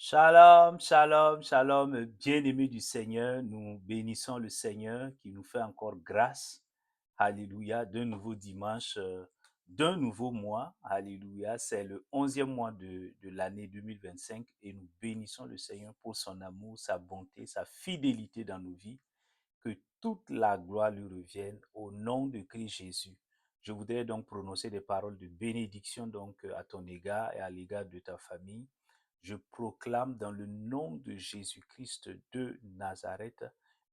Shalom, shalom, shalom, bien-aimés du Seigneur, nous bénissons le Seigneur qui nous fait encore grâce, alléluia, d'un nouveau dimanche, d'un nouveau mois, alléluia, c'est le 11e mois de l'année 2025 et nous bénissons le Seigneur pour son amour, sa bonté, sa fidélité dans nos vies, que toute la gloire lui revienne au nom de Christ Jésus. Je voudrais donc prononcer des paroles de bénédiction donc à ton égard et à l'égard de ta famille. Je proclame dans le nom de Jésus-Christ de Nazareth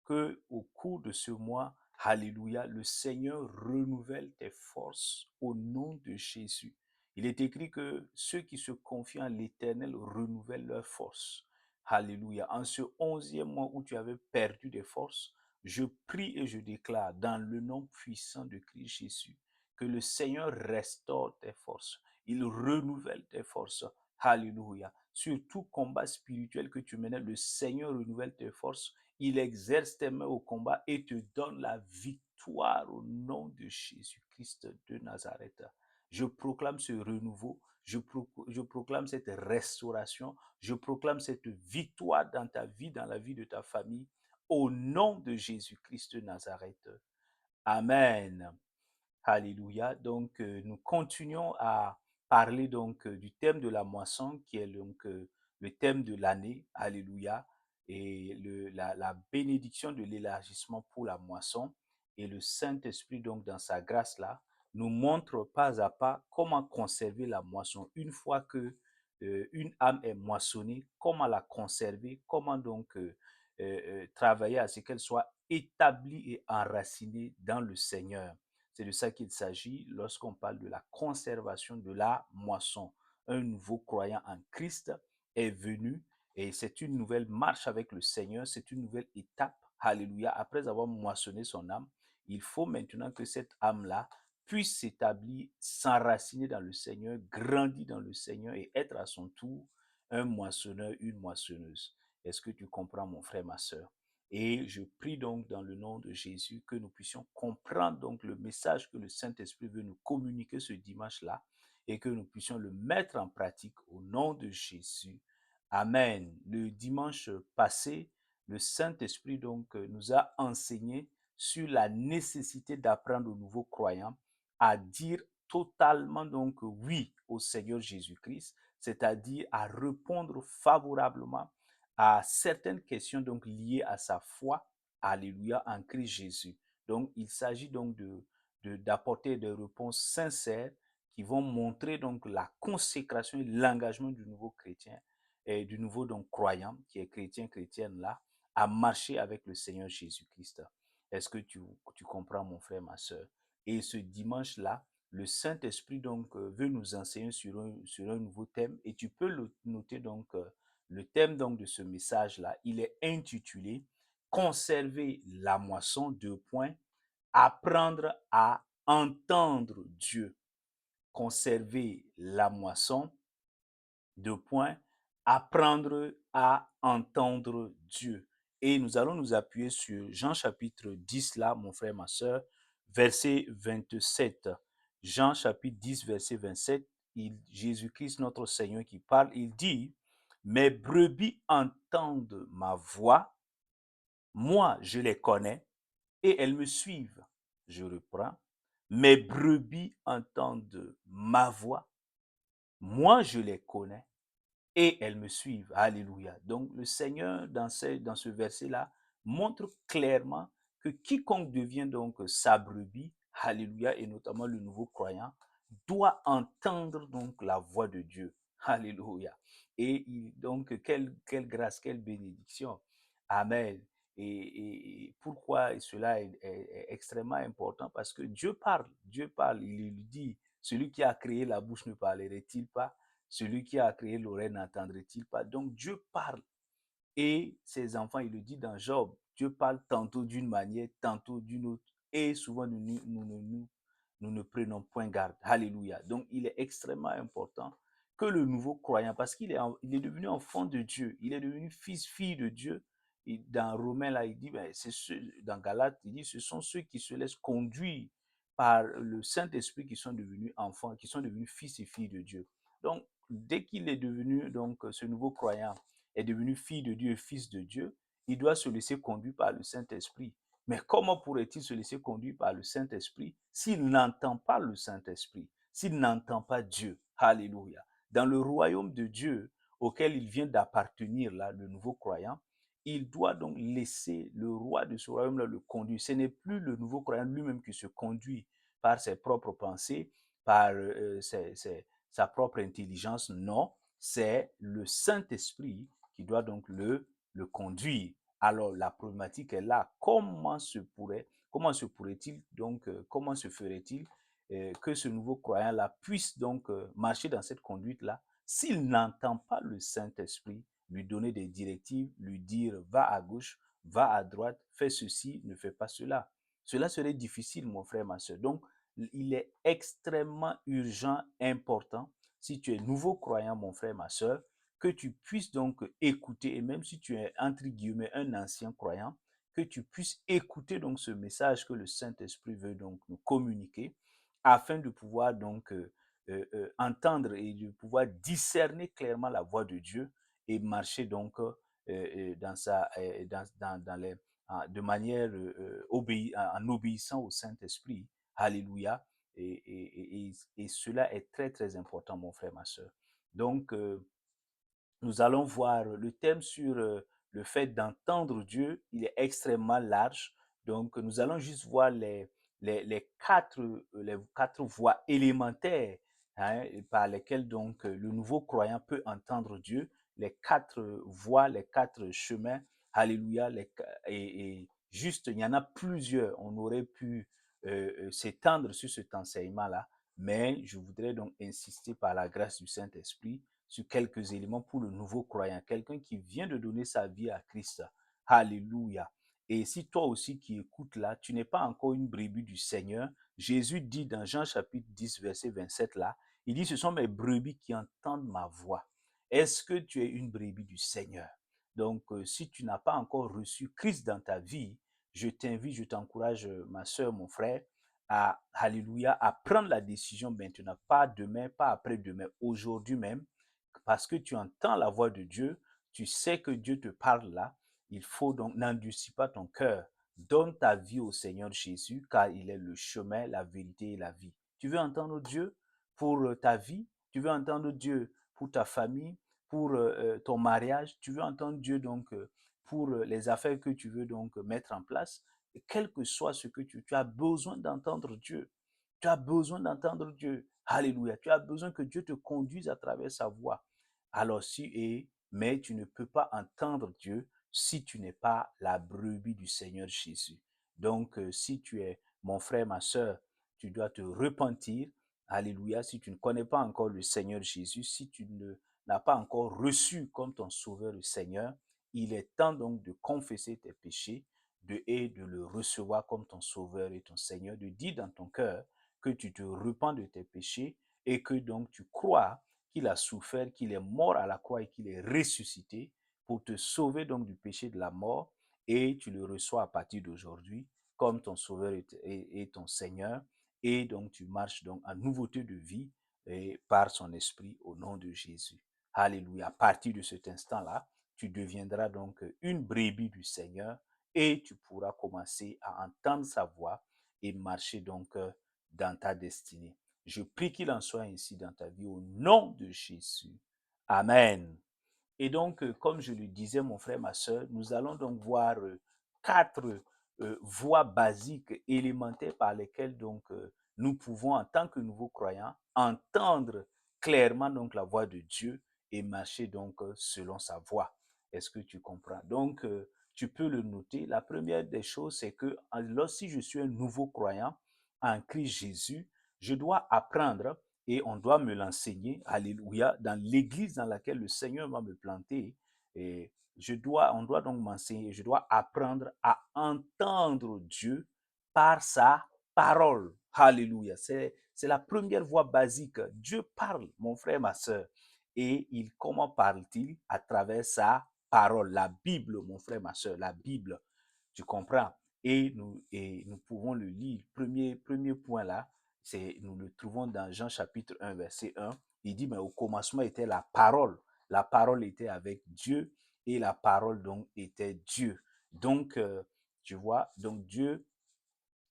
que au cours de ce mois, alléluia, le Seigneur renouvelle tes forces au nom de Jésus. Il est écrit que ceux qui se confient en l'Éternel renouvellent leurs forces. Alléluia. En ce 11e mois où tu avais perdu des forces, je prie et je déclare dans le nom puissant de Christ Jésus que le Seigneur restaure tes forces. Il renouvelle tes forces. Alléluia. Sur tout combat spirituel que tu menais, le Seigneur renouvelle tes forces. Il exerce tes mains au combat et te donne la victoire au nom de Jésus-Christ de Nazareth. Je proclame ce renouveau. Je proclame cette restauration. Je proclame cette victoire dans ta vie, dans la vie de ta famille, au nom de Jésus-Christ de Nazareth. Amen. Alléluia. Donc, nous continuons à parler donc du thème de la moisson qui est donc le thème de l'année. Alléluia. Et la bénédiction de l'élargissement pour la moisson. Et le Saint-Esprit, donc, dans sa grâce-là, nous montre pas à pas comment conserver la moisson. Une fois que une âme est moissonnée, comment la conserver, comment donc travailler à ce qu'elle soit établie et enracinée dans le Seigneur. C'est de ça qu'il s'agit lorsqu'on parle de la conservation de la moisson. Un nouveau croyant en Christ est venu et c'est une nouvelle marche avec le Seigneur, c'est une nouvelle étape. Alléluia. Après avoir moissonné son âme, il faut maintenant que cette âme-là puisse s'établir, s'enraciner dans le Seigneur, grandir dans le Seigneur et être à son tour un moissonneur, une moissonneuse. Est-ce que tu comprends, mon frère, ma soeur? Et je prie donc dans le nom de Jésus que nous puissions comprendre donc le message que le Saint-Esprit veut nous communiquer ce dimanche-là et que nous puissions le mettre en pratique au nom de Jésus. Amen. Le dimanche passé, le Saint-Esprit donc nous a enseigné sur la nécessité d'apprendre aux nouveaux croyants à dire totalement donc oui au Seigneur Jésus-Christ, c'est-à-dire à répondre favorablement à certaines questions donc liées à sa foi, alléluia, en Christ Jésus. Donc, il s'agit donc d'apporter des réponses sincères qui vont montrer donc la consécration et l'engagement du nouveau chrétien et du nouveau donc croyant qui est chrétien, chrétienne là, à marcher avec le Seigneur Jésus-Christ. Est-ce que tu comprends, mon frère, ma soeur? Et ce dimanche-là, le Saint-Esprit donc veut nous enseigner sur un nouveau thème et tu peux le noter donc le thème donc de ce message-là, il est intitulé Conserver la moisson, deux points, apprendre à entendre Dieu. Conserver la moisson, deux points, apprendre à entendre Dieu. Et nous allons nous appuyer sur Jean chapitre 10 là, mon frère, ma soeur, verset 27. Jean chapitre 10, verset 27, Jésus-Christ, notre Seigneur qui parle, il dit, mes brebis entendent ma voix, moi je les connais et elles me suivent. Je reprends, mes brebis entendent ma voix, moi je les connais et elles me suivent. Alléluia. Donc le Seigneur, dans ce verset-là, montre clairement que quiconque devient donc sa brebis, alléluia, et notamment le nouveau croyant, doit entendre donc la voix de Dieu. Alléluia. Et donc, quelle grâce, quelle bénédiction. Amen. Et pourquoi cela est extrêmement important? Parce que Dieu parle, il lui dit, celui qui a créé la bouche ne parlerait-il pas? Celui qui a créé l'oreille n'entendrait-il pas? Donc Dieu parle. Et ses enfants, il le dit dans Job, Dieu parle tantôt d'une manière, tantôt d'une autre. Et souvent, nous ne prenons point garde. Alléluia. Donc, il est extrêmement important que le nouveau croyant, parce il est devenu enfant de Dieu, il est devenu fils, fille de Dieu. Et dans Romains, là, il dit, ben, dans Galates, il dit, ce sont ceux qui se laissent conduire par le Saint-Esprit qui sont devenus enfants, qui sont devenus fils et filles de Dieu. Donc, dès qu'il est devenu donc ce nouveau croyant, est devenu fille de Dieu et fils de Dieu, il doit se laisser conduire par le Saint-Esprit. Mais comment pourrait-il se laisser conduire par le Saint-Esprit s'il n'entend pas le Saint-Esprit, s'il n'entend pas Dieu? Alléluia. Dans le royaume de Dieu auquel il vient d'appartenir, là, le nouveau croyant, il doit donc laisser le roi de ce royaume-là le conduire. Ce n'est plus le nouveau croyant lui-même qui se conduit par ses propres pensées, par sa propre intelligence. Non, c'est le Saint-Esprit qui doit donc le conduire. Alors la problématique est là. Comment se pourrait-il donc, comment se ferait-il que ce nouveau croyant-là puisse donc marcher dans cette conduite-là s'il n'entend pas le Saint-Esprit lui donner des directives, lui dire va à gauche, va à droite, fais ceci, ne fais pas cela. Cela serait difficile, mon frère, ma soeur. Donc, il est extrêmement urgent, important, si tu es nouveau croyant, mon frère, ma soeur, que tu puisses donc écouter, et même si tu es, entre guillemets, un ancien croyant, que tu puisses écouter donc ce message que le Saint-Esprit veut donc nous communiquer, afin de pouvoir donc entendre et de pouvoir discerner clairement la voix de Dieu et marcher donc dans sa, dans les, de manière en obéissant au Saint-Esprit. Alléluia. Et cela est très, très important, mon frère, ma soeur. Donc, nous allons voir le thème sur le fait d'entendre Dieu. Il est extrêmement large. Donc, nous allons juste voir les quatre voies élémentaires, hein, par lesquelles donc le nouveau croyant peut entendre Dieu. Les quatre voies, les quatre chemins. Alléluia. Et juste, il y en a plusieurs. On aurait pu s'étendre sur cet enseignement-là. Mais je voudrais donc insister par la grâce du Saint-Esprit sur quelques éléments pour le nouveau croyant, quelqu'un qui vient de donner sa vie à Christ. Alléluia. Et si toi aussi qui écoutes là, tu n'es pas encore une brebis du Seigneur, Jésus dit dans Jean chapitre 10, verset 27 là, il dit, ce sont mes brebis qui entendent ma voix. Est-ce que tu es une brebis du Seigneur? Donc, si tu n'as pas encore reçu Christ dans ta vie, je t'invite, je t'encourage, ma soeur, mon frère, alléluia, à prendre la décision maintenant, pas demain, pas après-demain, aujourd'hui même, parce que tu entends la voix de Dieu, tu sais que Dieu te parle là, il faut donc n'endurcis pas ton cœur. Donne ta vie au Seigneur Jésus, car il est le chemin, la vérité et la vie. Tu veux entendre Dieu pour ta vie? Tu veux entendre Dieu pour ta famille, pour ton mariage? Tu veux entendre Dieu donc pour les affaires que tu veux donc mettre en place? Et quel que soit ce que tu as besoin d'entendre Dieu. Tu as besoin d'entendre Dieu. Alléluia. Tu as besoin que Dieu te conduise à travers sa voix. Alors mais tu ne peux pas entendre Dieu si tu n'es pas la brebis du Seigneur Jésus. Donc, si tu es mon frère, ma soeur, tu dois te repentir. Alléluia. Si tu ne connais pas encore le Seigneur Jésus, si tu ne n'as pas encore reçu comme ton sauveur le Seigneur, il est temps donc de confesser tes péchés, et de le recevoir comme ton sauveur et ton Seigneur, de dire dans ton cœur que tu te repens de tes péchés et que donc tu crois qu'il a souffert, qu'il est mort à la croix et qu'il est ressuscité pour te sauver donc du péché de la mort, et tu le reçois à partir d'aujourd'hui comme ton sauveur et ton Seigneur, et donc tu marches donc en nouveauté de vie et par son esprit au nom de Jésus. Alléluia. À partir de cet instant-là, tu deviendras donc une brebis du Seigneur et tu pourras commencer à entendre sa voix et marcher donc dans ta destinée. Je prie qu'il en soit ainsi dans ta vie au nom de Jésus. Amen. Et donc, comme je le disais, mon frère, ma soeur, nous allons donc voir quatre voies basiques, élémentaires par lesquelles donc nous pouvons, en tant que nouveaux croyants, entendre clairement donc la voix de Dieu et marcher donc selon sa voix. Est-ce que tu comprends? Donc, tu peux le noter. La première des choses, c'est que lorsque je suis un nouveau croyant en Christ Jésus, je dois apprendre et on doit me l'enseigner, alléluia, dans l'église dans laquelle le Seigneur va me planter. Et on doit donc m'enseigner, je dois apprendre à entendre Dieu par sa parole. Alléluia. C'est la première voie basique. Dieu parle, mon frère, ma soeur. Et comment parle-t-il? À travers sa parole, la Bible, mon frère, ma soeur, la Bible. Tu comprends? Et nous pouvons le lire. Premier point là, nous le trouvons dans Jean chapitre 1, verset 1. Il dit, mais au commencement était la parole. La parole était avec Dieu et la parole donc était Dieu. Donc, tu vois, donc Dieu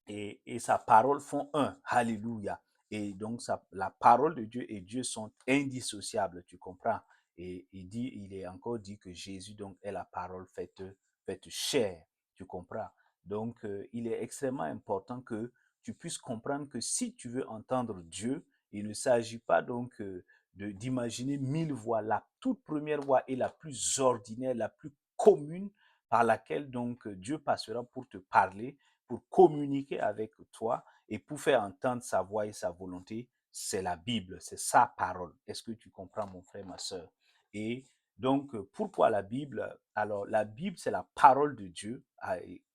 et sa parole font un. Alléluia. Et donc, la parole de Dieu et Dieu sont indissociables, tu comprends? Et il est encore dit que Jésus donc est la parole faite chair, tu comprends? Donc, il est extrêmement important que tu puisses comprendre que si tu veux entendre Dieu, il ne s'agit pas donc d'imaginer 1000 voix. La toute première voix est la plus ordinaire, la plus commune par laquelle donc Dieu passera pour te parler, pour communiquer avec toi et pour faire entendre sa voix et sa volonté, c'est la Bible, c'est sa parole. Est-ce que tu comprends, mon frère, ma soeur? Et donc, pourquoi la Bible? Alors, la Bible, c'est la parole de Dieu,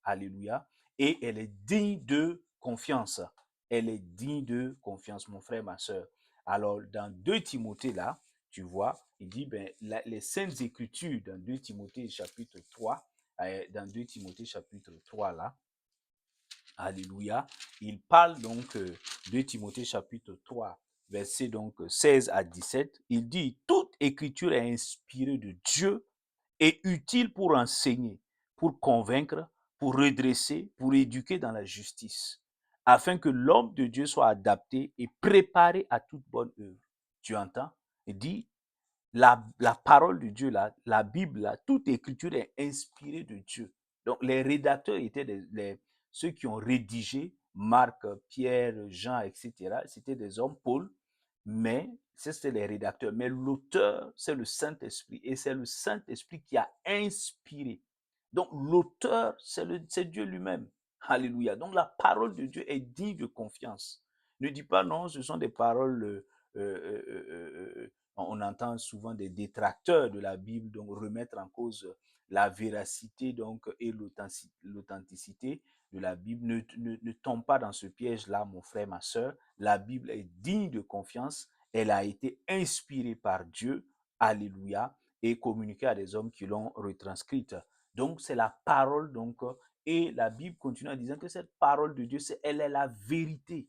alléluia, et elle est digne de confiance. Elle est digne de confiance, mon frère, ma soeur. Alors, dans 2 Timothée, là, tu vois, il dit, ben, les Saintes Écritures, dans 2 Timothée chapitre 3, dans 2 Timothée chapitre 3, là, alléluia, il parle donc de Timothée chapitre 3, verset donc 16 à 17. Il dit, toute écriture est inspirée de Dieu et utile pour enseigner, pour convaincre, pour redresser, pour éduquer dans la justice, afin que l'homme de Dieu soit adapté et préparé à toute bonne œuvre. Tu entends? Il dit, la parole de Dieu, la Bible, là, toute écriture est inspirée de Dieu. Donc, les rédacteurs étaient ceux qui ont rédigé, Marc, Pierre, Jean, etc. C'était des hommes, Paul, mais c'était les rédacteurs. Mais l'auteur, c'est le Saint-Esprit. Et c'est le Saint-Esprit qui a inspiré. Donc, l'auteur, c'est Dieu lui-même. Alléluia. Donc, la parole de Dieu est digne de confiance. Ne dis pas non, ce sont des paroles on entend souvent des détracteurs de la Bible donc remettre en cause la véracité donc et l'authenticité de la Bible. Ne tombe pas dans ce piège-là, mon frère, ma soeur. La Bible est digne de confiance. Elle a été inspirée par Dieu. Alléluia. Et communiquée à des hommes qui l'ont retranscrite. Donc, c'est la parole donc et la Bible continue en disant que cette parole de Dieu, elle est la vérité.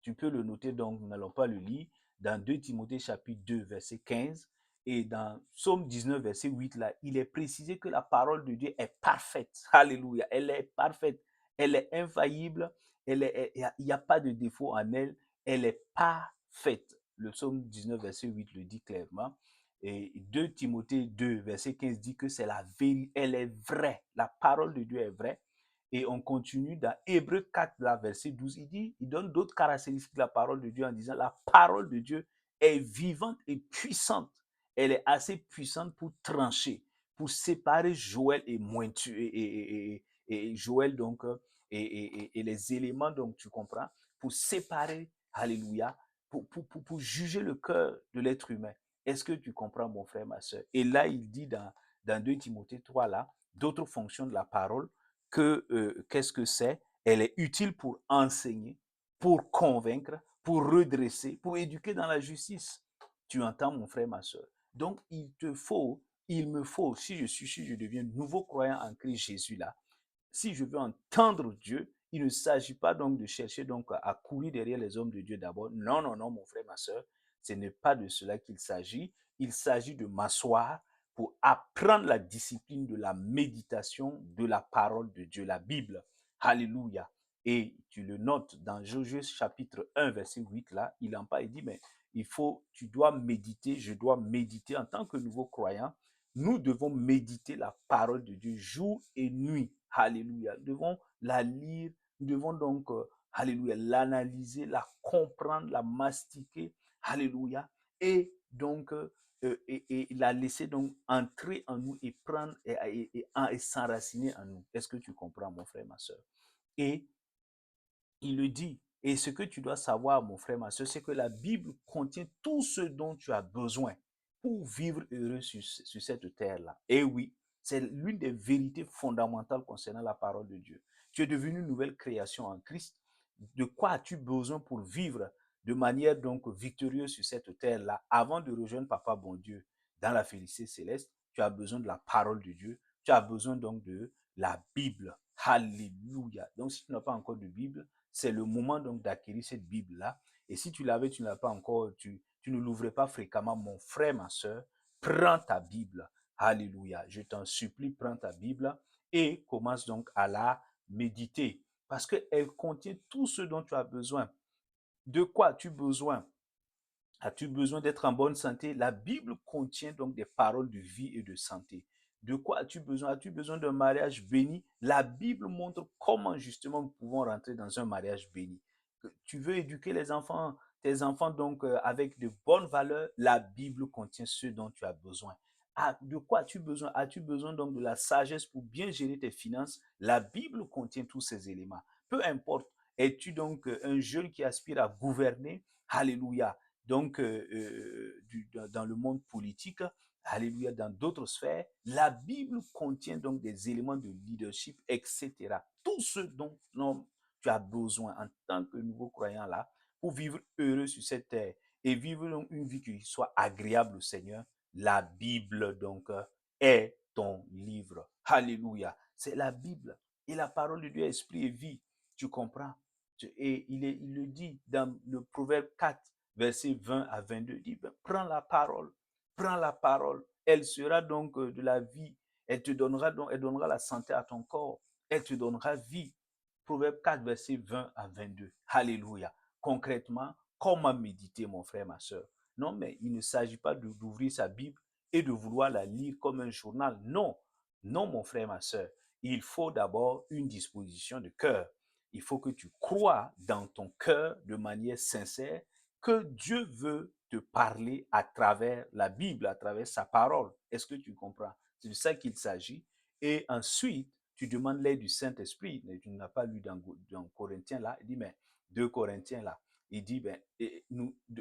Tu peux le noter donc, nous n'allons pas le lire, dans 2 Timothée chapitre 2, verset 15, et dans Psaume 19, verset 8, là, il est précisé que la parole de Dieu est parfaite. Alléluia. Elle est parfaite. Elle est infaillible. Il n'y a pas de défaut en elle. Elle est parfaite. Le Psaume 19, verset 8 le dit clairement. Et 2 Timothée 2, verset 15 dit que c'est la vérité. Elle est vraie. La parole de Dieu est vraie. Et on continue dans Hébreux 4, là, verset 12, il donne d'autres caractéristiques de la parole de Dieu en disant la parole de Dieu est vivante et puissante. Elle est assez puissante pour trancher, pour séparer Joël et Mointu, et Joël donc, et les éléments, donc tu comprends, pour séparer, alléluia, pour juger le cœur de l'être humain. Est-ce que tu comprends, mon frère, ma soeur? Et là, il dit dans 2 Timothée 3, là, d'autres fonctions de la parole, qu'est-ce que c'est? Elle est utile pour enseigner, pour convaincre, pour redresser, pour éduquer dans la justice. Tu entends, mon frère, ma soeur? Donc, il me faut, si je deviens nouveau croyant en Christ Jésus là, si je veux entendre Dieu, il ne s'agit pas donc de chercher donc à courir derrière les hommes de Dieu d'abord. Non, non, non, mon frère, ma soeur, ce n'est pas de cela qu'il s'agit. Il s'agit de m'asseoir pour apprendre la discipline de la méditation de la parole de Dieu, la Bible. Alléluia. Et tu le notes dans Josué chapitre 1, verset 8, là, il en parle, il dit, mais tu dois méditer, je dois méditer en tant que nouveau croyant. Nous devons méditer la parole de Dieu jour et nuit. Alléluia. Nous devons la lire, nous devons donc, alléluia, l'analyser, la comprendre, la mastiquer. Alléluia. Et donc, et la laisser donc entrer en nous et prendre et s'enraciner en nous. Est-ce que tu comprends, mon frère, ma soeur? Et il le dit. Et ce que tu dois savoir, mon frère, ma soeur, c'est que la Bible contient tout ce dont tu as besoin pour vivre heureux sur cette terre-là. Et oui, c'est l'une des vérités fondamentales concernant la parole de Dieu. Tu es devenu une nouvelle création en Christ. De quoi as-tu besoin pour vivre de manière donc victorieuse sur cette terre-là avant de rejoindre Papa bon Dieu dans la félicité céleste? Tu as besoin de la parole de Dieu. Tu as besoin donc de la Bible. Alléluia. Donc, si tu n'as pas encore de Bible, c'est le moment donc d'acquérir cette Bible-là. Et si tu l'avais, tu ne l'as pas encore, tu ne l'ouvrais pas fréquemment, mon frère, ma soeur, prends ta Bible. Alléluia. Je t'en supplie, prends ta Bible et commence donc à la méditer parce qu'elle contient tout ce dont tu as besoin. De quoi as-tu besoin? As-tu besoin d'être en bonne santé? La Bible contient donc des paroles de vie et de santé. De quoi as-tu besoin? As-tu besoin d'un mariage béni? La Bible montre comment justement nous pouvons rentrer dans un mariage béni. Tu veux éduquer les enfants, tes enfants donc avec de bonnes valeurs? La Bible contient ce dont tu as besoin. Ah, de quoi as-tu besoin? As-tu besoin donc de la sagesse pour bien gérer tes finances? La Bible contient tous ces éléments. Peu importe, es-tu donc un jeune qui aspire à gouverner? Alléluia. Donc, dans le monde politique, alléluia, dans d'autres sphères, la Bible contient donc des éléments de leadership, etc. Tout ce dont tu as besoin en tant que nouveau croyant là, pour vivre heureux sur cette terre et vivre donc une vie qui soit agréable au Seigneur, la Bible donc est ton livre. Alléluia. C'est la Bible. Et la parole de Dieu est esprit et vie. Tu comprends? Et il le dit dans le Proverbe 4, verset 20 à 22, il dit, ben, prends la parole, elle sera donc de la vie, elle donnera la santé à ton corps, elle te donnera vie. Proverbe 4, verset 20 à 22. Alléluia. Concrètement, comment méditer, mon frère, ma soeur? Non, mais il ne s'agit pas d'ouvrir sa Bible et de vouloir la lire comme un journal. Non, non, mon frère, ma soeur. Il faut d'abord une disposition de cœur. Il faut que tu crois dans ton cœur de manière sincère que Dieu veut te parler à travers la Bible, à travers sa parole. Est-ce que tu comprends? C'est de ça qu'il s'agit. Et ensuite, tu demandes l'aide du Saint-Esprit. Tu n'as pas lu dans Corinthiens là. Il dit, mais 2 Corinthiens là. Il dit, ben,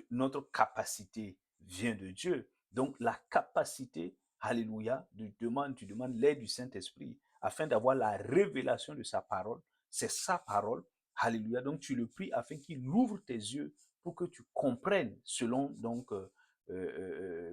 notre capacité vient de Dieu. Donc, la capacité, alléluia, tu demandes l'aide du Saint-Esprit afin d'avoir la révélation de sa parole. C'est sa parole. Alléluia. Donc, tu le pries afin qu'il ouvre tes yeux pour que tu comprennes selon donc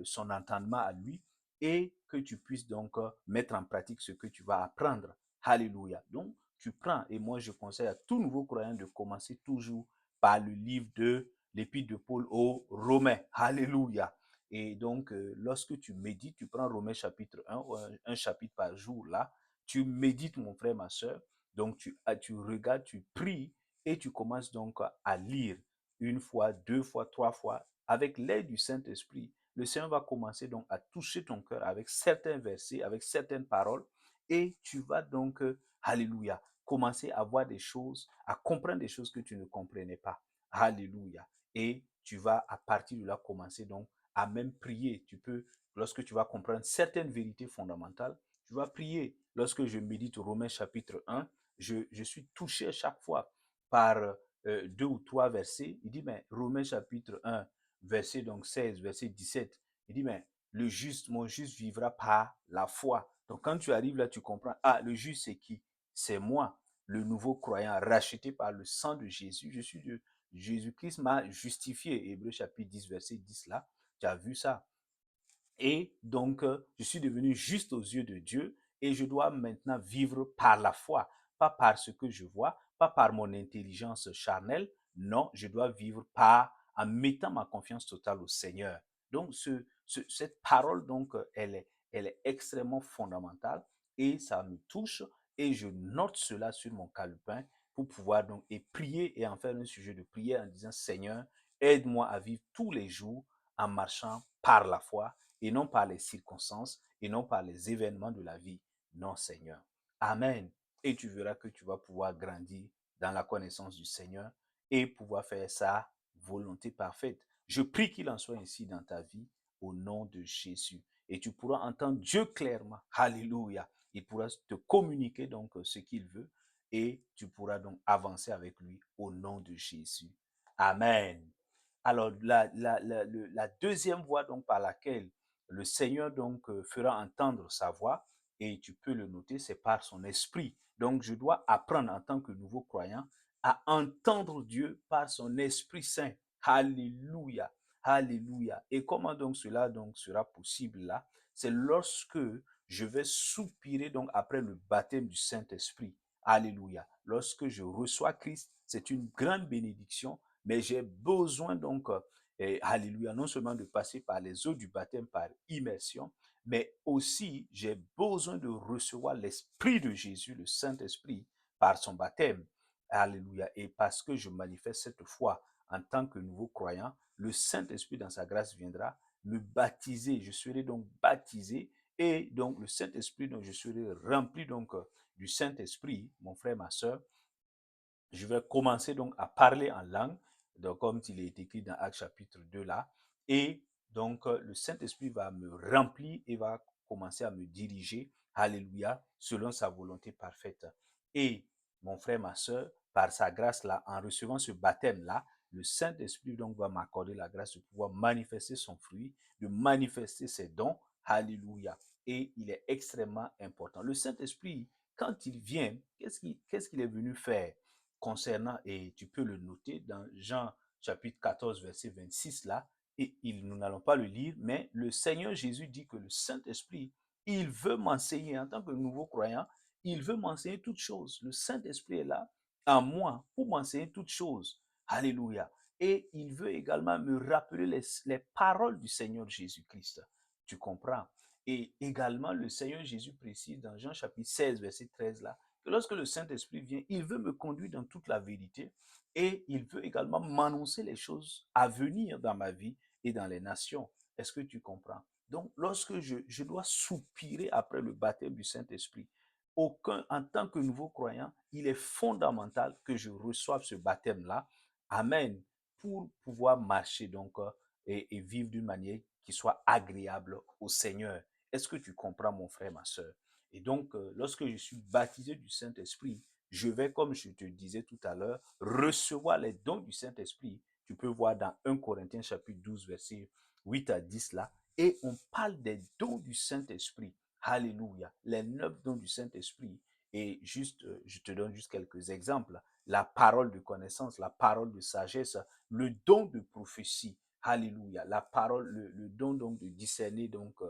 son entendement à lui et que tu puisses donc mettre en pratique ce que tu vas apprendre. Alléluia. Donc, tu prends, et moi je conseille à tout nouveau croyant de commencer toujours par le livre de l'Épître de Paul aux Romains. Alléluia. Et donc, lorsque tu médites, tu prends Romains chapitre 1, un chapitre par jour là, tu médites, mon frère, ma soeur. Donc, tu regardes, tu pries et tu commences donc à lire une fois, 2 fois, 3 fois, avec l'aide du Saint-Esprit. Le Seigneur va commencer donc à toucher ton cœur avec certains versets, avec certaines paroles, et tu vas donc, alléluia, commencer à voir des choses, à comprendre des choses que tu ne comprenais pas. Alléluia. Et tu vas à partir de là commencer donc à même prier. Tu peux, lorsque tu vas comprendre certaines vérités fondamentales, tu vas prier. Lorsque je médite Romains chapitre 1, je suis touché à chaque fois par 2 ou 3 versets. Il dit, mais Romains chapitre 1, verset donc 16, verset 17, il dit, mais le juste, mon juste vivra par la foi. Donc quand tu arrives là, tu comprends, ah, le juste c'est qui? C'est moi, le nouveau croyant, racheté par le sang de Jésus. Je suis de Jésus-Christ m'a justifié. Hébreux chapitre 10, verset 10 là, tu as vu ça. Et donc, je suis devenu juste aux yeux de Dieu et je dois maintenant vivre par la foi, pas par ce que je vois, pas par mon intelligence charnelle. Non, je dois vivre en mettant ma confiance totale au Seigneur. Donc, cette parole, donc, elle est extrêmement fondamentale et ça me touche et je note cela sur mon calepin pour pouvoir donc et prier et en faire un sujet de prière en disant, Seigneur, aide-moi à vivre tous les jours en marchant par la foi et non par les circonstances et non par les événements de la vie. Non, Seigneur. Amen. Et tu verras que tu vas pouvoir grandir dans la connaissance du Seigneur et pouvoir faire sa volonté parfaite. Je prie qu'il en soit ainsi dans ta vie au nom de Jésus. Et tu pourras entendre Dieu clairement. Alléluia. Il pourra te communiquer donc ce qu'il veut et tu pourras donc avancer avec lui au nom de Jésus. Amen. Alors, la deuxième voie donc par laquelle le Seigneur donc fera entendre sa voix, et tu peux le noter, c'est par son esprit. Donc, je dois apprendre en tant que nouveau croyant à entendre Dieu par son Esprit Saint. Alléluia. Alléluia. Et comment donc cela donc sera possible là? C'est lorsque je vais soupirer donc après le baptême du Saint-Esprit. Alléluia. Lorsque je reçois Christ, c'est une grande bénédiction, mais j'ai besoin donc alléluia, non seulement de passer par les eaux du baptême par immersion, mais aussi j'ai besoin de recevoir l'Esprit de Jésus, le Saint-Esprit, par son baptême. Alléluia. Et parce que je manifeste cette foi en tant que nouveau croyant, le Saint-Esprit dans sa grâce viendra me baptiser. Je serai donc baptisé et donc le Saint-Esprit, donc je serai rempli donc du Saint-Esprit, mon frère, ma soeur. Je vais commencer donc à parler en langue, donc comme il est écrit dans Actes chapitre 2 là, et donc le Saint-Esprit va me remplir et va commencer à me diriger, alléluia, selon sa volonté parfaite. Et mon frère, ma soeur, par sa grâce là, en recevant ce baptême là, le Saint-Esprit donc va m'accorder la grâce de pouvoir manifester son fruit, de manifester ses dons, alléluia. Et il est extrêmement important. Le Saint-Esprit, quand il vient, qu'est-ce qu'il est venu faire? Concernant, et tu peux le noter dans Jean chapitre 14, verset 26 là, et nous n'allons pas le lire, mais le Seigneur Jésus dit que le Saint-Esprit, il veut m'enseigner en tant que nouveau croyant, il veut m'enseigner toutes choses. Le Saint-Esprit est là en moi pour m'enseigner toutes choses. Alléluia. Et il veut également me rappeler les paroles du Seigneur Jésus-Christ. Tu comprends? Et également, le Seigneur Jésus précise dans Jean chapitre 16, verset 13 là, que lorsque le Saint-Esprit vient, il veut me conduire dans toute la vérité et il veut également m'annoncer les choses à venir dans ma vie et dans les nations. Est-ce que tu comprends? Donc, lorsque je dois soupirer après le baptême du Saint-Esprit, en tant que nouveau croyant, il est fondamental que je reçoive ce baptême-là. Amen. Pour pouvoir marcher donc et vivre d'une manière qui soit agréable au Seigneur. Est-ce que tu comprends, mon frère, ma soeur? Et donc, lorsque je suis baptisé du Saint-Esprit, je vais, comme je te disais tout à l'heure, recevoir les dons du Saint-Esprit. Tu peux voir dans 1 Corinthiens chapitre 12, verset 8 à 10 là. Et on parle des dons du Saint-Esprit. Alléluia. Les 9 dons du Saint-Esprit. Et juste, je te donne juste quelques exemples. La parole de connaissance, la parole de sagesse, le don de prophétie. Alléluia. La parole, le don donc de discerner donc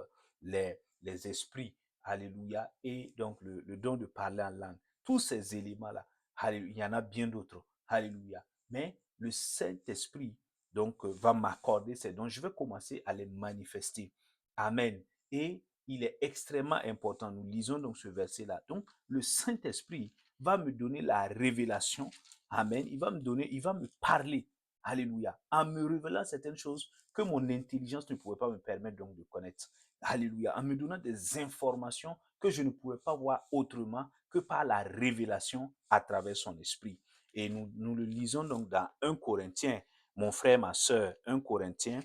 les esprits. Alléluia. Et donc le don de parler en langue. Tous ces éléments-là. Alléluia. Il y en a bien d'autres. Alléluia. Mais le Saint-Esprit donc va m'accorder ces dons. Je vais commencer à les manifester. Amen. Et il est extrêmement important. Nous lisons donc ce verset-là. Donc, le Saint-Esprit va me donner la révélation. Amen. Il va me parler. Alléluia. En me révélant certaines choses que mon intelligence ne pouvait pas me permettre donc de connaître. Alléluia. En me donnant des informations que je ne pouvais pas voir autrement que par la révélation à travers son esprit. Et nous le lisons donc dans 1 Corinthiens, mon frère, ma soeur, 1 Corinthiens,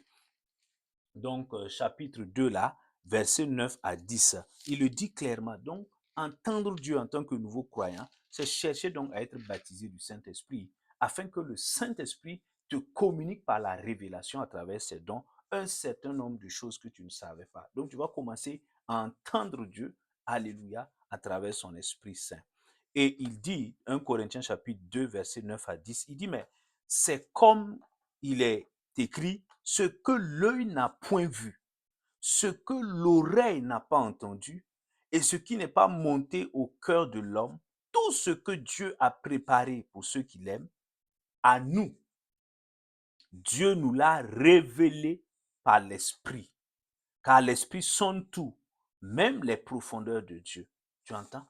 donc chapitre 2 là, versets 9 à 10. Il le dit clairement. Donc, entendre Dieu en tant que nouveau croyant, c'est chercher donc à être baptisé du Saint-Esprit, afin que le Saint-Esprit te communique par la révélation à travers ses dons un certain nombre de choses que tu ne savais pas. Donc, tu vas commencer à entendre Dieu, alléluia, à travers son Esprit Saint. Et il dit, 1 Corinthiens chapitre 2, verset 9 à 10, il dit, mais c'est comme il est écrit, ce que l'œil n'a point vu, ce que l'oreille n'a pas entendu, et ce qui n'est pas monté au cœur de l'homme, tout ce que Dieu a préparé pour ceux qui l'aiment, à nous, Dieu nous l'a révélé par l'Esprit. Car l'Esprit sonde tout, même les profondeurs de Dieu. Tu entends?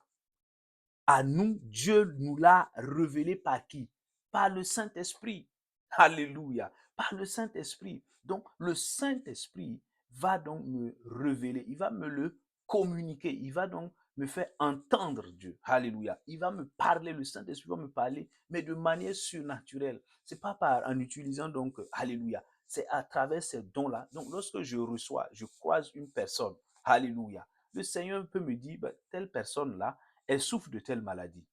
À nous, Dieu nous l'a révélé par qui? Par le Saint-Esprit. Alléluia. Par le Saint-Esprit. Donc, le Saint-Esprit va donc me révéler, il va me le communiquer, il va donc me faire entendre Dieu. Alléluia. Il va me parler, le Saint-Esprit va me parler, mais de manière surnaturelle. C'est pas en utilisant donc, alléluia. C'est à travers ces dons-là. Donc, lorsque je reçois, je croise une personne, alléluia. Le Seigneur peut me dire, ben, telle personne-là, elle souffre de telle maladie.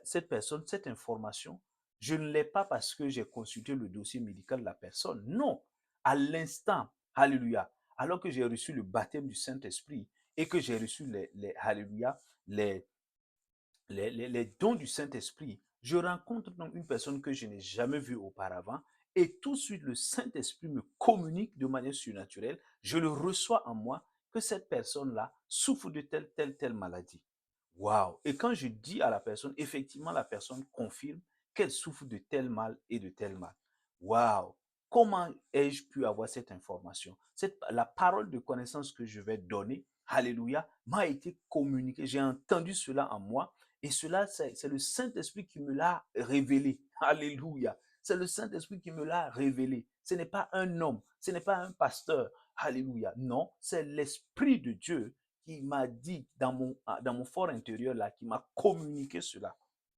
Cette personne, cette information, je ne l'ai pas parce que j'ai consulté le dossier médical de la personne. Non, à l'instant, alléluia, alors que j'ai reçu le baptême du Saint-Esprit et que j'ai reçu alléluia, les, les dons du Saint-Esprit, je rencontre donc une personne que je n'ai jamais vue auparavant et tout de suite le Saint-Esprit me communique de manière surnaturelle, je le reçois en moi que cette personne-là souffre de telle maladie. Waouh! Et quand je dis à la personne, effectivement, la personne confirme qu'elle souffre de tel mal et de tel mal. Waouh! comment ai-je pu avoir cette information? La parole de connaissance que je vais donner, alléluia, m'a été communiquée. J'ai entendu cela en moi et cela, c'est le Saint-Esprit qui me l'a révélé. Alléluia. C'est le Saint-Esprit qui me l'a révélé. Ce n'est pas un homme, ce n'est pas un pasteur. Alléluia. Non, c'est l'Esprit de Dieu qui m'a dit dans mon fort intérieur là, qui m'a communiqué cela.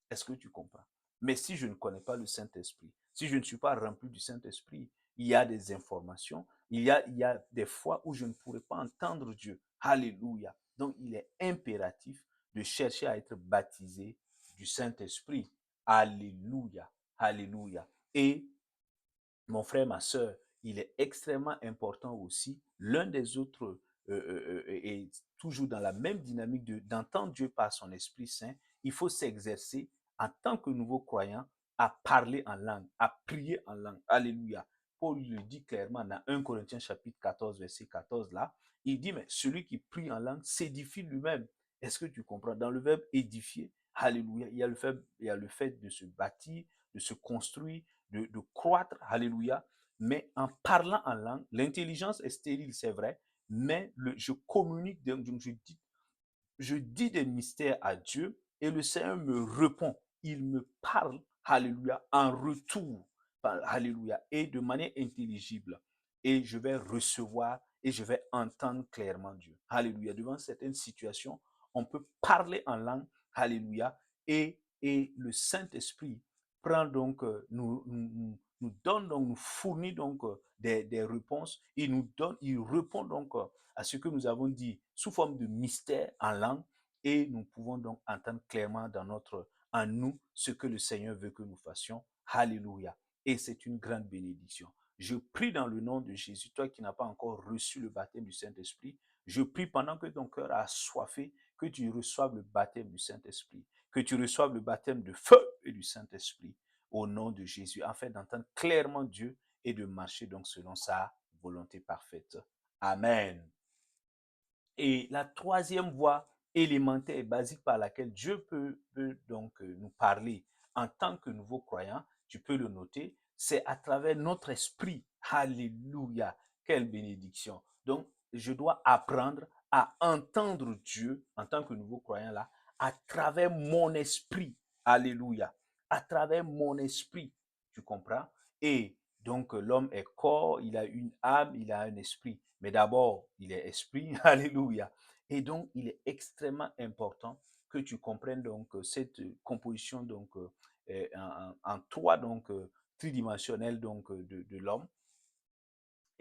Est-ce que tu comprends? Mais si je ne connais pas le Saint-Esprit, si je ne suis pas rempli du Saint-Esprit, il y a des informations, il y a des fois où je ne pourrai pas entendre Dieu. Alléluia. Donc, il est impératif de chercher à être baptisé du Saint-Esprit. Alléluia. Alléluia. Et mon frère, ma soeur, il est extrêmement important aussi, l'un des autres est toujours dans la même dynamique d'entendre Dieu par son Esprit Saint. Il faut s'exercer en tant que nouveau croyant à parler en langue, à prier en langue. Alléluia. Paul le dit clairement dans 1 Corinthiens chapitre 14, verset 14 là. Il dit, mais celui qui prie en langue s'édifie lui-même. Est-ce que tu comprends? Dans le verbe édifier, alléluia, il y a le fait de se bâtir, de se construire, de croître, alléluia, mais en parlant en langue, l'intelligence est stérile, c'est vrai, mais je communique, je dis des mystères à Dieu et le Seigneur me répond. Il me parle, alléluia, en retour, alléluia, et de manière intelligible. Et je vais recevoir et je vais entendre clairement Dieu. Alléluia. Devant certaines situations, on peut parler en langue, alléluia, et le Saint-Esprit prend donc, nous donne donc, nous fournit donc des réponses. Il répond donc à ce que nous avons dit sous forme de mystère en langue et nous pouvons donc entendre clairement en nous ce que le Seigneur veut que nous fassions. Alléluia. Et c'est une grande bénédiction. Je prie dans le nom de Jésus, toi qui n'as pas encore reçu le baptême du Saint-Esprit, je prie pendant que ton cœur a assoiffé, que tu reçoives le baptême du Saint-Esprit, que tu reçoives le baptême de feu et du Saint-Esprit au nom de Jésus, afin d'entendre clairement Dieu et de marcher donc selon sa volonté parfaite. Amen. Et la troisième voie élémentaire et basique par laquelle Dieu peut donc nous parler en tant que nouveau croyant, tu peux le noter, c'est à travers notre esprit. Alléluia. Quelle bénédiction. Donc, je dois apprendre à entendre Dieu en tant que nouveau croyant là, à travers mon esprit. Alléluia. À travers mon esprit. Tu comprends? Et donc, l'homme est corps, il a une âme, il a un esprit. Mais d'abord, il est esprit. Alléluia. Et donc, il est extrêmement important que tu comprennes donc cette composition donc en trois donc tridimensionnel donc de l'homme.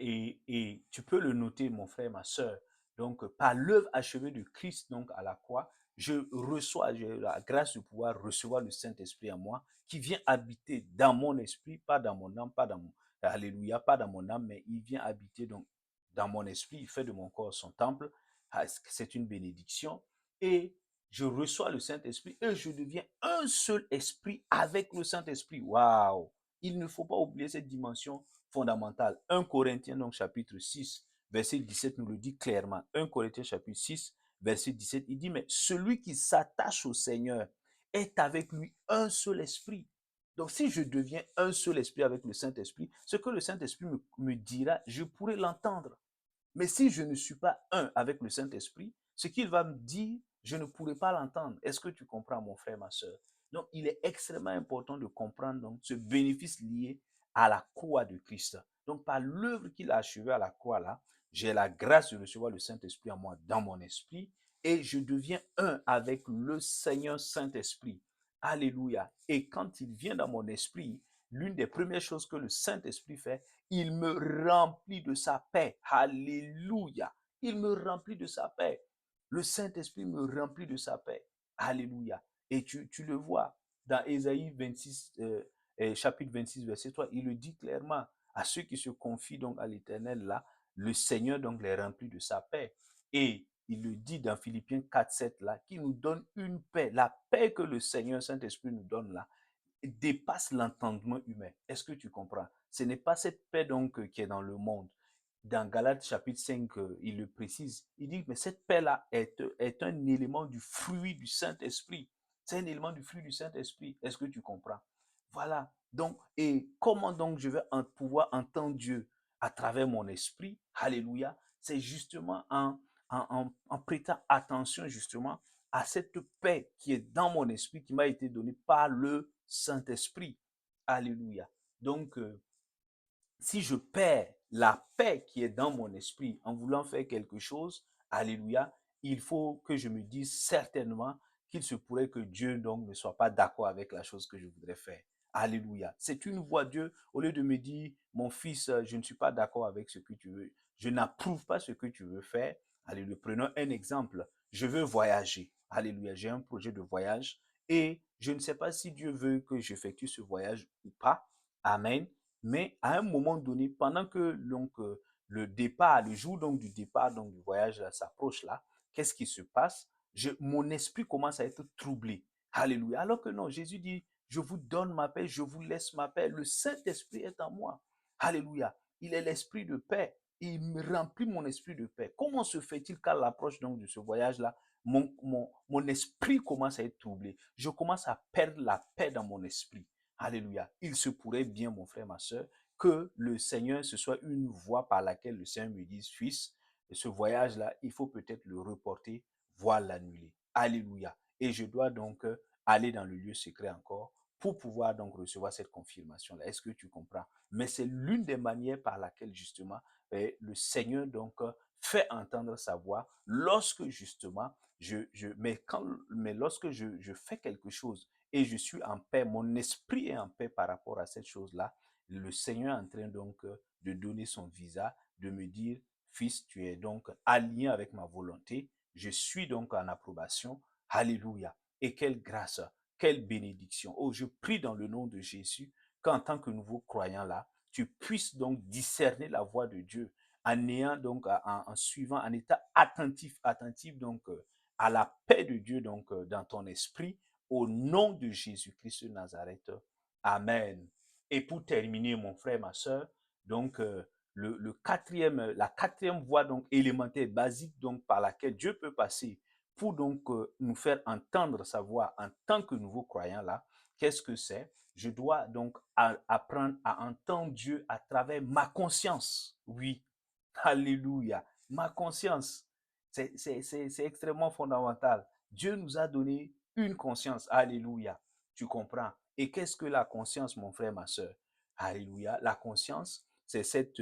Et tu peux le noter, mon frère, ma soeur. Donc, par l'œuvre achevée de Christ donc à la croix, j'ai la grâce de pouvoir recevoir le Saint-Esprit en moi qui vient habiter dans mon esprit, pas dans mon âme, pas dans mon, alléluia, pas dans mon âme, mais il vient habiter donc dans mon esprit, il fait de mon corps son temple. C'est une bénédiction. Et je reçois le Saint-Esprit et je deviens un seul esprit avec le Saint-Esprit. Waouh! Il ne faut pas oublier cette dimension fondamentale. 1 Corinthiens, donc chapitre 6, verset 17 nous le dit clairement. 1 Corinthiens chapitre 6, verset 17, il dit, mais celui qui s'attache au Seigneur est avec lui un seul esprit. Donc si je deviens un seul esprit avec le Saint-Esprit, ce que le Saint-Esprit me dira, je pourrai l'entendre. Mais si je ne suis pas un avec le Saint-Esprit, ce qu'il va me dire, je ne pourrai pas l'entendre. Est-ce que tu comprends, mon frère, ma soeur? Donc, il est extrêmement important de comprendre donc, ce bénéfice lié à la croix de Christ. Donc, par l'œuvre qu'il a achevée à la croix, là, j'ai la grâce de recevoir le Saint-Esprit en moi, dans mon esprit, et je deviens un avec le Seigneur Saint-Esprit. Alléluia. Et quand il vient dans mon esprit, l'une des premières choses que le Saint-Esprit fait, il me remplit de sa paix. Alléluia. Il me remplit de sa paix. Le Saint-Esprit me remplit de sa paix. Alléluia. Et tu le vois dans Ésaïe 26, chapitre 26, verset 3, il le dit clairement à ceux qui se confient donc à l'Éternel là, le Seigneur donc les remplit de sa paix. Et il le dit dans Philippiens 4, 7 là, qui nous donne une paix. La paix que le Seigneur Saint-Esprit nous donne là, dépasse l'entendement humain. Est-ce que tu comprends? Ce n'est pas cette paix donc qui est dans le monde. Dans Galates chapitre 5, il le précise. Il dit, mais cette paix-là est un élément du fruit du Saint-Esprit. C'est un élément du fruit du Saint-Esprit. Est-ce que tu comprends? Voilà. Donc, et comment donc je vais pouvoir entendre Dieu à travers mon esprit? Alléluia. C'est justement en prêtant attention justement à cette paix qui est dans mon esprit, qui m'a été donnée par le Saint-Esprit. Alléluia. Donc, si je perds la paix qui est dans mon esprit en voulant faire quelque chose, alléluia, il faut que je me dise certainement qu'il se pourrait que Dieu donc ne soit pas d'accord avec la chose que je voudrais faire. Alléluia. C'est une voix de Dieu, au lieu de me dire, mon fils, je ne suis pas d'accord avec ce que tu veux, je n'approuve pas ce que tu veux faire. Alléluia. Prenons un exemple. Je veux voyager. Alléluia. J'ai un projet de voyage et je ne sais pas si Dieu veut que j'effectue ce voyage ou pas. Amen. Mais à un moment donné, pendant que donc, le départ, le jour donc, du départ donc, du voyage s'approche là, qu'est-ce qui se passe? Mon esprit commence à être troublé. Alléluia. Alors que non, Jésus dit, je vous donne ma paix, je vous laisse ma paix. Le Saint-Esprit est en moi. Alléluia. Il est l'esprit de paix. Il me remplit mon esprit de paix. Comment se fait-il qu'à l'approche donc de ce voyage-là, mon esprit commence à être troublé? Je commence à perdre la paix dans mon esprit. Alléluia. Il se pourrait bien, mon frère, ma soeur, que le Seigneur, ce soit une voie par laquelle le Seigneur me dise, fils, ce voyage-là, il faut peut-être le reporter, voire l'annuler. Alléluia. Et je dois donc aller dans le lieu secret encore pour pouvoir donc recevoir cette confirmation-là. Est-ce que tu comprends? Mais c'est l'une des manières par laquelle justement le Seigneur donc fait entendre sa voix lorsque justement mais lorsque je fais quelque chose et je suis en paix, mon esprit est en paix par rapport à cette chose-là, le Seigneur est en train donc de donner son visa, de me dire, fils, tu es donc aligné avec ma volonté, je suis donc en approbation. Alléluia. Et quelle grâce, quelle bénédiction. Oh, je prie dans le nom de Jésus qu'en tant que nouveau croyant là, tu puisses donc discerner la voix de Dieu en ayant donc, en suivant, en état attentif donc à la paix de Dieu donc dans ton esprit, au nom de Jésus-Christ de Nazareth. Amen. Et pour terminer, mon frère, ma soeur, donc la quatrième voie donc élémentaire, basique donc par laquelle Dieu peut passer pour donc nous faire entendre sa voix en tant que nouveau croyant là, qu'est-ce que c'est? Je dois donc apprendre à entendre Dieu à travers ma conscience. Oui, alléluia, ma conscience. C'est extrêmement fondamental. Dieu nous a donné une conscience. Alléluia. Tu comprends? Et qu'est-ce que la conscience, mon frère, ma soeur? Alléluia. La conscience, c'est cette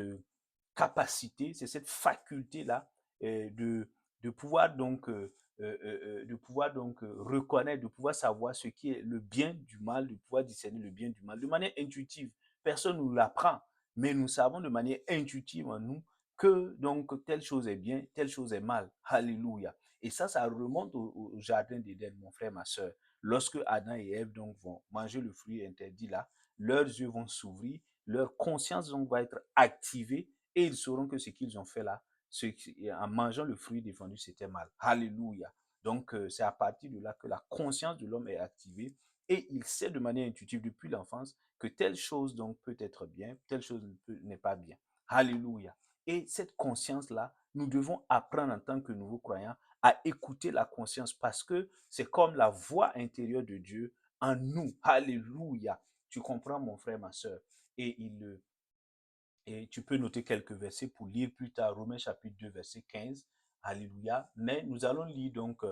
capacité, c'est cette faculté-là de pouvoir donc, reconnaître, de pouvoir savoir ce qui est le bien du mal, de pouvoir discerner le bien du mal de manière intuitive. Personne ne nous l'apprend, mais nous savons de manière intuitive en nous que donc telle chose est bien, telle chose est mal. Alléluia. Et ça remonte au jardin d'Éden, mon frère, ma soeur. Lorsque Adam et Ève donc vont manger le fruit interdit là, leurs yeux vont s'ouvrir, leur conscience donc va être activée et ils sauront que ce qu'ils ont fait là, en mangeant le fruit défendu, c'était mal. Alléluia. Donc, c'est à partir de là que la conscience de l'homme est activée et il sait de manière intuitive depuis l'enfance que telle chose donc peut être bien, telle chose n'est pas bien. Alléluia. Et cette conscience-là, nous devons apprendre en tant que nouveaux croyants à écouter la conscience parce que c'est comme la voix intérieure de Dieu en nous. Alléluia. Tu comprends, mon frère, ma soeur. Et et tu peux noter quelques versets pour lire plus tard Romains chapitre 2, verset 15. Alléluia. Mais nous allons lire donc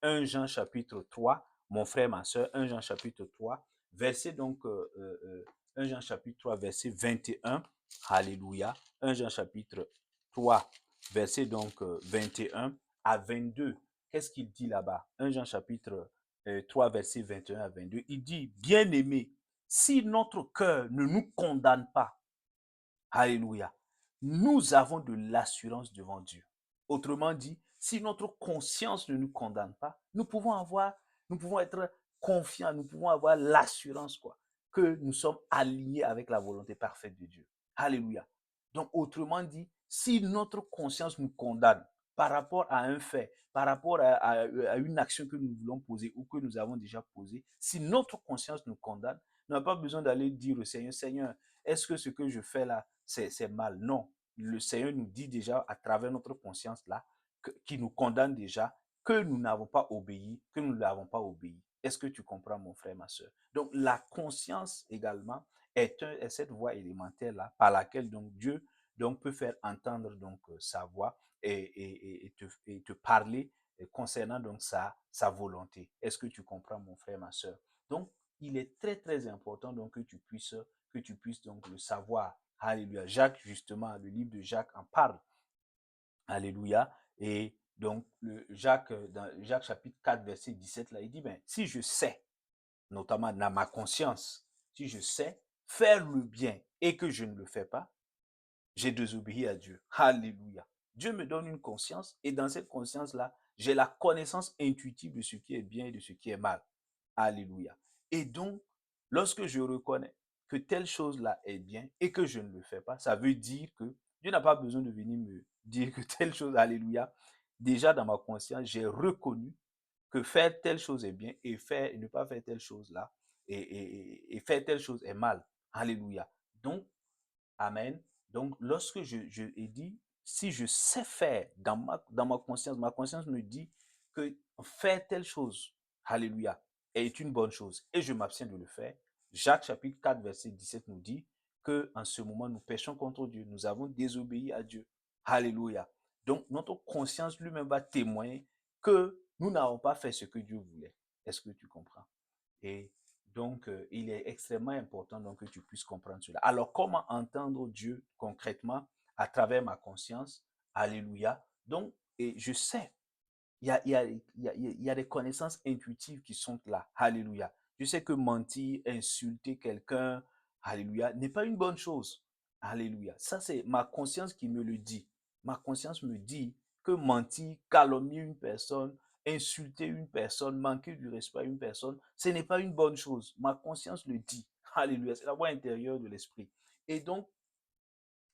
1 Jean chapitre 3, mon frère, ma soeur, 1 Jean chapitre 3, verset donc 1 Jean chapitre 3, verset 21. Alléluia. 1 Jean chapitre 3, verset donc 21 à 22. Qu'est-ce qu'il dit là-bas? 1 Jean chapitre 3, verset 21 à 22. Il dit, bien-aimé, si notre cœur ne nous condamne pas, alléluia, nous avons de l'assurance devant Dieu. Autrement dit, si notre conscience ne nous condamne pas, nous pouvons être confiants, nous pouvons avoir l'assurance quoi, que nous sommes alignés avec la volonté parfaite de Dieu. Alléluia. Donc, autrement dit, si notre conscience nous condamne par rapport à un fait, par rapport à une action que nous voulons poser ou que nous avons déjà posée, si notre conscience nous condamne, nous n'avons pas besoin d'aller dire au Seigneur, Seigneur, est-ce que ce que je fais là, c'est mal? Non. Le Seigneur nous dit déjà à travers notre conscience là, qui nous condamne déjà, que nous n'avons pas obéi, que nous ne l'avons pas obéi. Est-ce que tu comprends, mon frère, ma soeur? Donc, la conscience également est cette voix élémentaire-là par laquelle donc Dieu donc, peut faire entendre donc, sa voix et te parler concernant donc sa volonté. Est-ce que tu comprends, mon frère, ma soeur? Donc, il est très, très important donc, que tu puisses donc le savoir. Alléluia. Jacques, justement, le livre de Jacques en parle. Alléluia. Et donc, dans Jacques chapitre 4, verset 17, là, il dit, ben, si je sais, notamment dans ma conscience, si je sais faire le bien et que je ne le fais pas, j'ai désobéi à Dieu. Alléluia. Dieu me donne une conscience et dans cette conscience-là, j'ai la connaissance intuitive de ce qui est bien et de ce qui est mal. Alléluia. Et donc, lorsque je reconnais que telle chose-là est bien et que je ne le fais pas, ça veut dire que Dieu n'a pas besoin de venir me dire que telle chose, alléluia, déjà dans ma conscience, j'ai reconnu que faire telle chose est bien et ne pas faire telle chose-là et faire telle chose est mal. Alléluia. Donc, amen. Donc, lorsque je ai dit, si je sais faire dans ma conscience me dit que faire telle chose, alléluia, est une bonne chose et je m'abstiens de le faire. Jacques chapitre 4, verset 17 nous dit que en ce moment, nous péchons contre Dieu. Nous avons désobéi à Dieu. Alléluia. Donc, notre conscience lui-même va témoigner que nous n'avons pas fait ce que Dieu voulait. Est-ce que tu comprends? Et donc, il est extrêmement important donc, que tu puisses comprendre cela. Alors, comment entendre Dieu concrètement à travers ma conscience? Alléluia. Donc, et je sais, il y a des connaissances intuitives qui sont là. Alléluia. Je sais que mentir, insulter quelqu'un, alléluia, n'est pas une bonne chose. Alléluia. Ça, c'est ma conscience qui me le dit. Ma conscience me dit que mentir, calomnier une personne, insulter une personne, manquer du respect à une personne, ce n'est pas une bonne chose. Ma conscience le dit. Alléluia. C'est la voix intérieure de l'esprit. Et donc,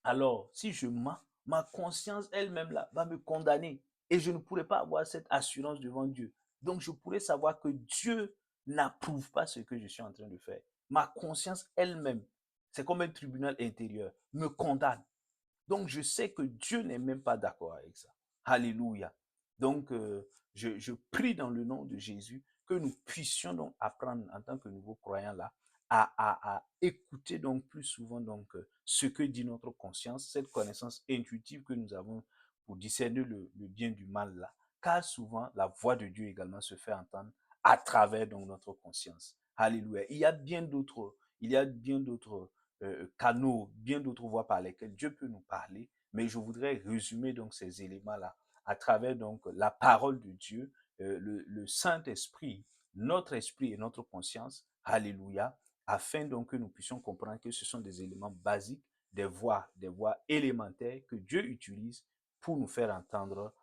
alors, si je mens, ma conscience elle-même là va me condamner et je ne pourrai pas avoir cette assurance devant Dieu. Donc, je pourrais savoir que Dieu n'approuve pas ce que je suis en train de faire. Ma conscience elle-même, c'est comme un tribunal intérieur, me condamne. Donc, je sais que Dieu n'est même pas d'accord avec ça. Alléluia. Donc, je prie dans le nom de Jésus que nous puissions donc apprendre en tant que nouveaux croyants là à écouter donc plus souvent donc ce que dit notre conscience, cette connaissance intuitive que nous avons pour discerner le bien du mal là. Car souvent, la voix de Dieu également se fait entendre à travers donc notre conscience. Alléluia. Il y a bien d'autres canaux, bien d'autres voies par lesquelles Dieu peut nous parler, mais je voudrais résumer donc ces éléments-là à travers donc la parole de Dieu, le Saint-Esprit, notre esprit et notre conscience, alléluia, afin donc que nous puissions comprendre que ce sont des éléments basiques, des voies élémentaires que Dieu utilise pour nous faire entendre,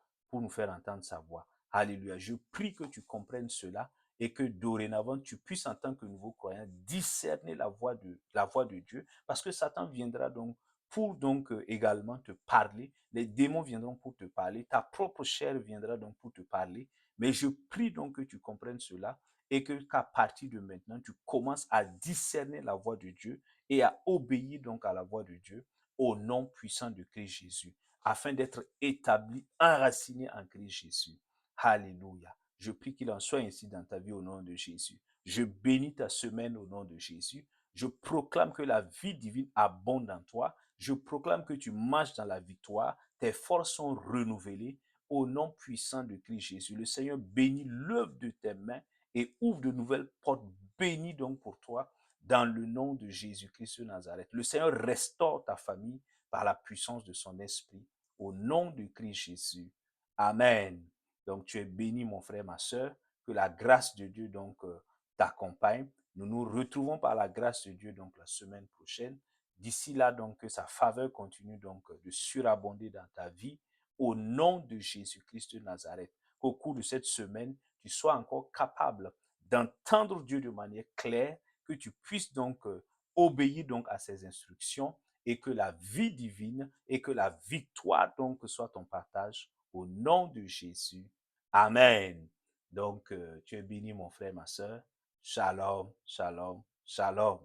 sa voix. Alléluia. Je prie que tu comprennes cela et que dorénavant, tu puisses en tant que nouveau croyant discerner la voix de Dieu, parce que Satan viendra donc pour donc également te parler, les démons viendront pour te parler, ta propre chair viendra donc pour te parler, mais je prie donc que tu comprennes cela et que qu'à partir de maintenant, tu commences à discerner la voix de Dieu et à obéir donc à la voix de Dieu au nom puissant de Christ Jésus, afin d'être établi, enraciné en Christ Jésus. Alléluia. Je prie qu'il en soit ainsi dans ta vie au nom de Jésus. Je bénis ta semaine au nom de Jésus. Je proclame que la vie divine abonde en toi. Je proclame que tu marches dans la victoire. Tes forces sont renouvelées au nom puissant de Christ Jésus. Le Seigneur bénit l'œuvre de tes mains et ouvre de nouvelles portes. Bénis donc pour toi dans le nom de Jésus-Christ de Nazareth. Le Seigneur restaure ta famille par la puissance de son esprit au nom de Christ Jésus. Amen. Donc, tu es béni, mon frère, ma soeur. Que la grâce de Dieu, donc, t'accompagne. Nous nous retrouvons par la grâce de Dieu, donc, la semaine prochaine. D'ici là, donc, que sa faveur continue, donc, de surabonder dans ta vie. Au nom de Jésus-Christ de Nazareth. Qu'au cours de cette semaine, tu sois encore capable d'entendre Dieu de manière claire, que tu puisses donc obéir donc à ses instructions et que la vie divine et que la victoire donc soit ton partage au nom de Jésus. Amen. Donc, tu es béni, mon frère, ma soeur. Shalom, shalom, shalom.